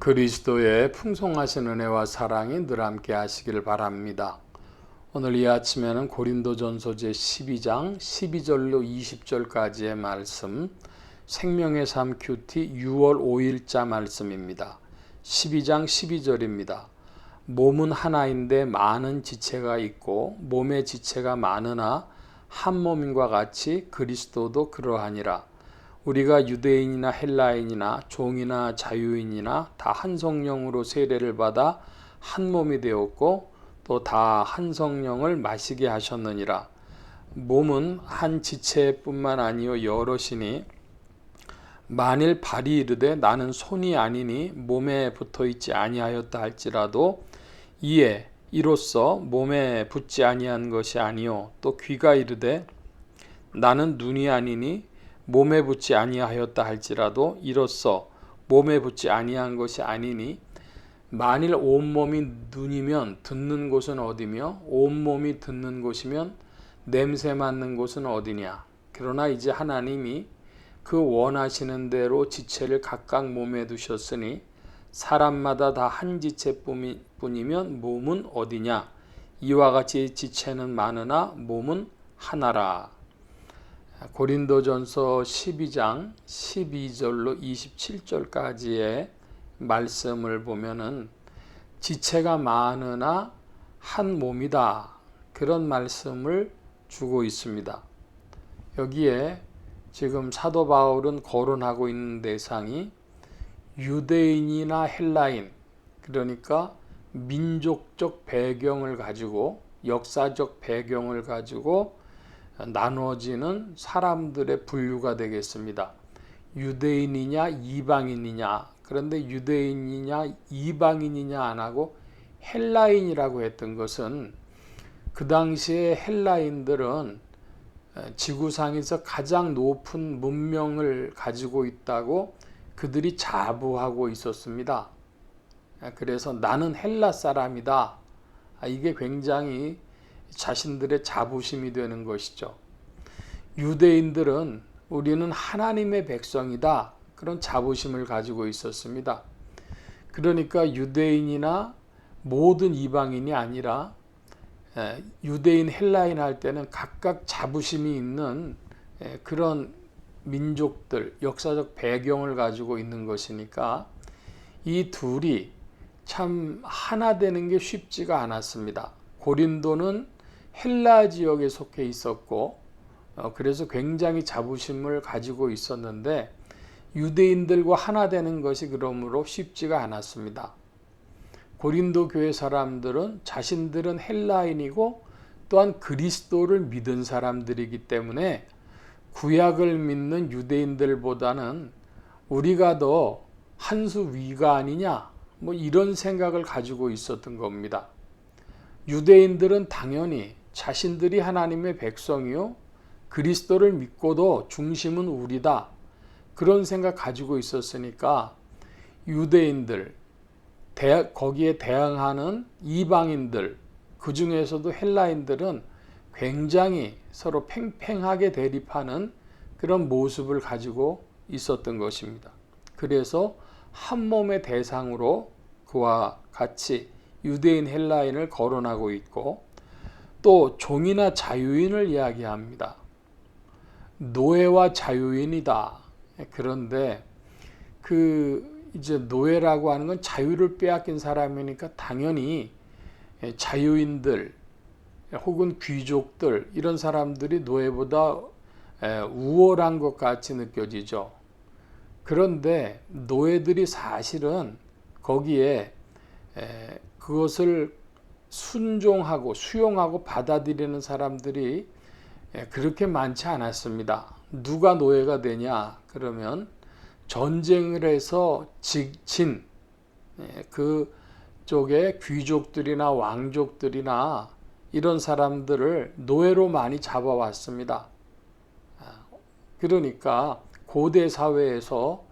그리스도의 풍성하신 은혜와 사랑이 늘 함께 하시길 바랍니다. 오늘 이 아침에는 고린도전서 제12장 12절로 20절까지의 말씀, 생명의 삶 큐티 6월 5일자 말씀입니다. 12장 12절입니다. 몸은 하나인데 많은 지체가 있고 몸의 지체가 많으나 한 몸인과 같이 그리스도도 그러하니라. 우리가 유대인이나 헬라인이나 종이나 자유인이나 다 한 성령으로 세례를 받아 한 몸이 되었고 또 다 한 성령을 마시게 하셨느니라. 몸은 한 지체뿐만 아니요 여럿이니 만일 발이 이르되 나는 손이 아니니 몸에 붙어 있지 아니하였다 할지라도 이로써 몸에 붙지 아니한 것이 아니요 또 귀가 이르되 나는 눈이 아니니 몸에 붙지 아니하였다 할지라도 이로써 몸에 붙지 아니한 것이 아니니 만일 온몸이 눈이면 듣는 곳은 어디며 온몸이 듣는 곳이면 냄새 맡는 곳은 어디냐. 그러나 이제 하나님이 그 원하시는 대로 지체를 각각 몸에 두셨으니 사람마다 다 한 지체뿐이면 몸은 어디냐. 이와 같이 지체는 많으나 몸은 하나라. 고린도전서 12장 12절로 27절까지의 말씀을 보면은 지체가 많으나 한 몸이다. 그런 말씀을 주고 있습니다. 여기에 지금 사도 바울은 거론하고 있는 대상이 유대인이나 헬라인, 그러니까 민족적 배경을 가지고 역사적 배경을 가지고 나누어지는 사람들의 분류가 되겠습니다. 유대인이냐 이방인이냐. 그런데 유대인이냐 이방인이냐 안 하고 헬라인이라고 했던 것은 그 당시에 헬라인들은 지구상에서 가장 높은 문명을 가지고 있다고 그들이 자부하고 있었습니다. 그래서 나는 헬라 사람이다. 이게 굉장히 자신들의 자부심이 되는 것이죠. 유대인들은 우리는 하나님의 백성이다. 그런 자부심을 가지고 있었습니다. 그러니까 유대인이나 모든 이방인이 아니라 유대인, 헬라인 할 때는 각각 자부심이 있는 그런 민족들, 역사적 배경을 가지고 있는 것이니까 이 둘이 참 하나 되는 게 쉽지가 않았습니다. 고린도는 헬라 지역에 속해 있었고 그래서 굉장히 자부심을 가지고 있었는데 유대인들과 하나 되는 것이 그러므로 쉽지가 않았습니다. 고린도 교회 사람들은 자신들은 헬라인이고 또한 그리스도를 믿은 사람들이기 때문에 구약을 믿는 유대인들보다는 우리가 더 한 수 위가 아니냐 이런 생각을 가지고 있었던 겁니다. 유대인들은 당연히 자신들이 하나님의 백성이요 그리스도를 믿고도 중심은 우리다. 그런 생각 가지고 있었으니까 유대인들, 거기에 대항하는 이방인들, 그 중에서도 헬라인들은 굉장히 서로 팽팽하게 대립하는 그런 모습을 가지고 있었던 것입니다. 그래서 한 몸의 대상으로 그와 같이 유대인, 헬라인을 거론하고 있고 또 종이나 자유인을 이야기합니다. 노예와 자유인이다. 그런데 이제 노예라고 하는 건 자유를 빼앗긴 사람이니까 당연히 자유인들 혹은 귀족들 이런 사람들이 노예보다 우월한 것 같이 느껴지죠. 그런데 노예들이 사실은 거기에 그것을 순종하고 수용하고 받아들이는 사람들이 그렇게 많지 않았습니다. 누가 노예가 되냐 그러면 전쟁을 해서 진 그 쪽에 귀족들이나 왕족들이나 이런 사람들을 노예로 많이 잡아왔습니다. 그러니까 고대 사회에서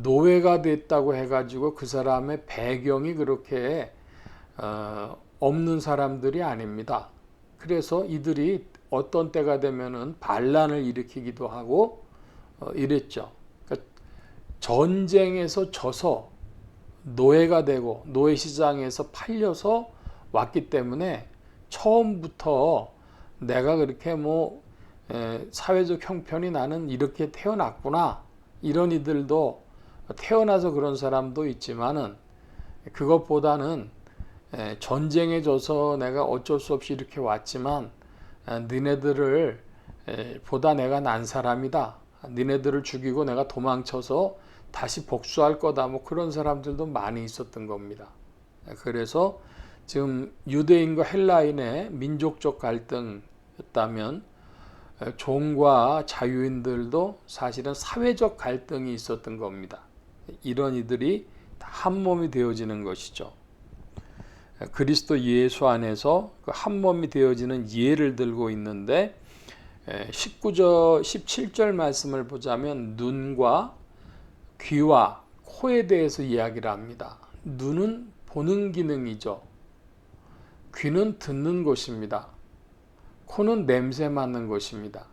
노예가 됐다고 해가지고 그 사람의 배경이 그렇게 없는 사람들이 아닙니다. 그래서 이들이 어떤 때가 되면은 반란을 일으키기도 하고 이랬죠. 그러니까 전쟁에서 져서 노예가 되고 노예 시장에서 팔려서 왔기 때문에 처음부터 내가 그렇게 사회적 형편이 나는 이렇게 태어났구나, 이런 이들도 태어나서 그런 사람도 있지만은, 그것보다는 전쟁에 져서 내가 어쩔 수 없이 이렇게 왔지만 너네들을 보다 내가 난 사람이다, 너네들을 죽이고 내가 도망쳐서 다시 복수할 거다, 그런 사람들도 많이 있었던 겁니다. 그래서 지금 유대인과 헬라인의 민족적 갈등이었다면, 종과 자유인들도 사실은 사회적 갈등이 있었던 겁니다. 이런 이들이 다 한 몸이 되어지는 것이죠. 그리스도 예수 안에서 그 한 몸이 되어지는 예를 들고 있는데, 19절, 17절 말씀을 보자면 눈과 귀와 코에 대해서 이야기를 합니다. 눈은 보는 기능이죠. 귀는 듣는 것입니다. 코는 냄새 맡는 것입니다.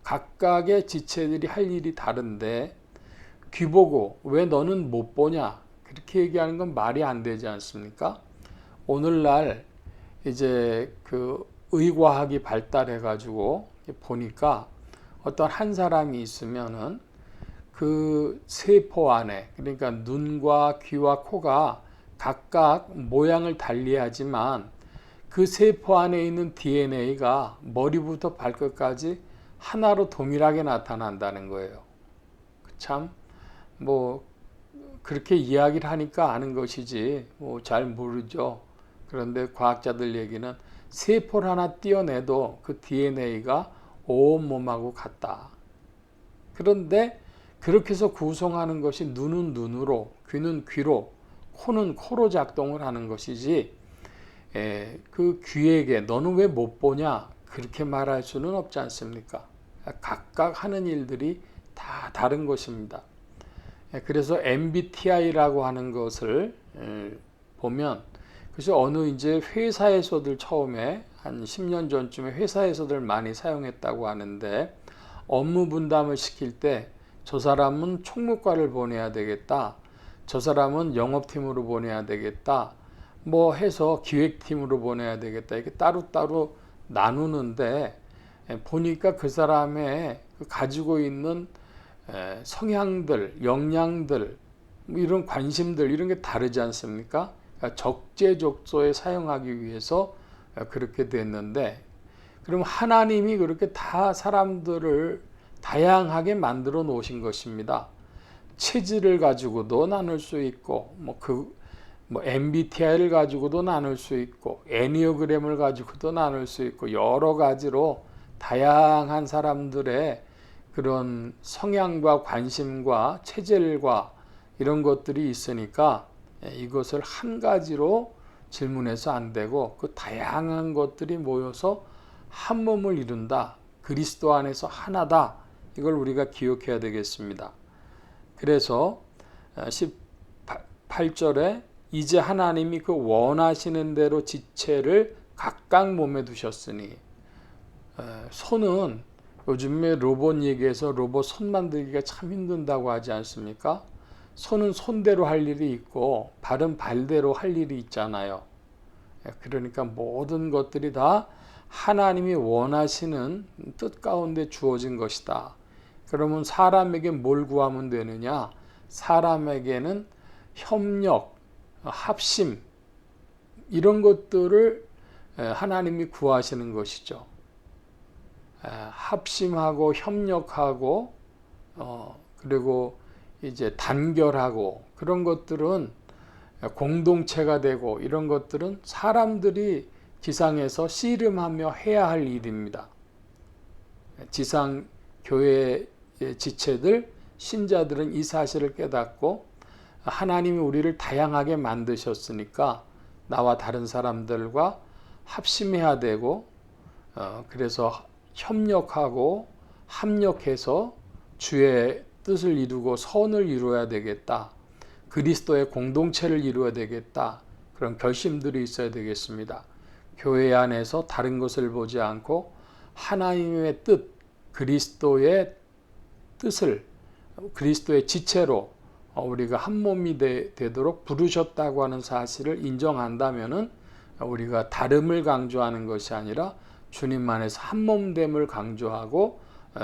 각각의 지체들이 할 일이 다른데, 귀 보고 왜 너는 못 보냐, 그렇게 얘기하는 건 말이 안 되지 않습니까? 오늘날 이제 그 의과학이 발달해 가지고 보니까 어떤 한 사람이 있으면은 그 세포 안에, 그러니까 눈과 귀와 코가 각각 모양을 달리하지만 그 세포 안에 있는 DNA가 머리부터 발끝까지 하나로 동일하게 나타난다는 거예요. 참 그렇게 이야기를 하니까 아는 것이지 잘 모르죠. 그런데 과학자들 얘기는 세포를 하나 떼어내도 그 DNA가 온몸하고 같다. 그런데 그렇게 해서 구성하는 것이 눈은 눈으로, 귀는 귀로, 코는 코로 작동을 하는 것이지, 그 귀에게 너는 왜 못 보냐, 그렇게 말할 수는 없지 않습니까? 각각 하는 일들이 다 다른 것입니다. 그래서 MBTI라고 하는 것을 보면, 그래서 어느 이제 회사에서들 처음에 한 10년 전쯤에 회사에서들 많이 사용했다고 하는데, 업무 분담을 시킬 때 저 사람은 총무과를 보내야 되겠다, 저 사람은 영업팀으로 보내야 되겠다, 해서 기획팀으로 보내야 되겠다, 이렇게 따로따로 나누는데, 보니까 그 사람의 가지고 있는 성향들, 역량들, 이런 관심들, 이런 게 다르지 않습니까? 그러니까 적재적소에 사용하기 위해서 그렇게 됐는데, 그럼 하나님이 그렇게 다 사람들을 다양하게 만들어 놓으신 것입니다. 체질을 가지고도 나눌 수 있고, MBTI를 가지고도 나눌 수 있고, 애니어그램을 가지고도 나눌 수 있고, 여러 가지로 다양한 사람들의 그런 성향과 관심과 체질과 이런 것들이 있으니까 이것을 한 가지로 질문해서 안 되고, 그 다양한 것들이 모여서 한 몸을 이룬다, 그리스도 안에서 하나다, 이걸 우리가 기억해야 되겠습니다. 그래서 18절에 이제 하나님이 그 원하시는 대로 지체를 각각 몸에 두셨으니, 손은 요즘에 로봇 얘기해서 로봇 손 만들기가 참 힘든다고 하지 않습니까? 손은 손대로 할 일이 있고 발은 발대로 할 일이 있잖아요. 그러니까 모든 것들이 다 하나님이 원하시는 뜻 가운데 주어진 것이다. 그러면 사람에게 뭘 구하면 되느냐? 사람에게는 협력, 합심, 이런 것들을 하나님이 구하시는 것이죠. 합심하고 협력하고 그리고 이제 단결하고, 그런 것들은 공동체가 되고, 이런 것들은 사람들이 지상에서 씨름하며 해야 할 일입니다. 지상 교회의 지체들, 신자들은 이 사실을 깨닫고, 하나님이 우리를 다양하게 만드셨으니까 나와 다른 사람들과 합심해야 되고, 그래서 협력하고 합력해서 주의 뜻을 이루고 선을 이루어야 되겠다, 그리스도의 공동체를 이루어야 되겠다, 그런 결심들이 있어야 되겠습니다. 교회 안에서 다른 것을 보지 않고 하나님의 뜻, 그리스도의 뜻을 그리스도의 지체로 우리가 한 몸이 되도록 부르셨다고 하는 사실을 인정한다면은 우리가 다름을 강조하는 것이 아니라 주님 안에서 한 몸됨을 강조하고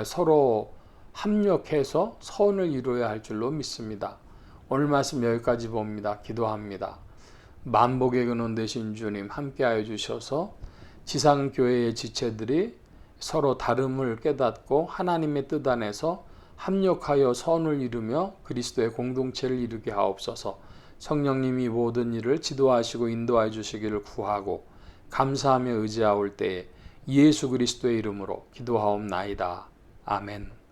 서로 합력해서 선을 이루어야 할 줄로 믿습니다. 오늘 말씀 여기까지 봅니다. 기도합니다. 만복의 근원 되신 주님 함께하여 주셔서 지상교회의 지체들이 서로 다름을 깨닫고 하나님의 뜻 안에서 합력하여 선을 이루며 그리스도의 공동체를 이루게 하옵소서. 성령님이 모든 일을 지도하시고 인도하여 주시기를 구하고 감사하며 의지하올 때에 예수 그리스도의 이름으로 기도하옵나이다. 아멘.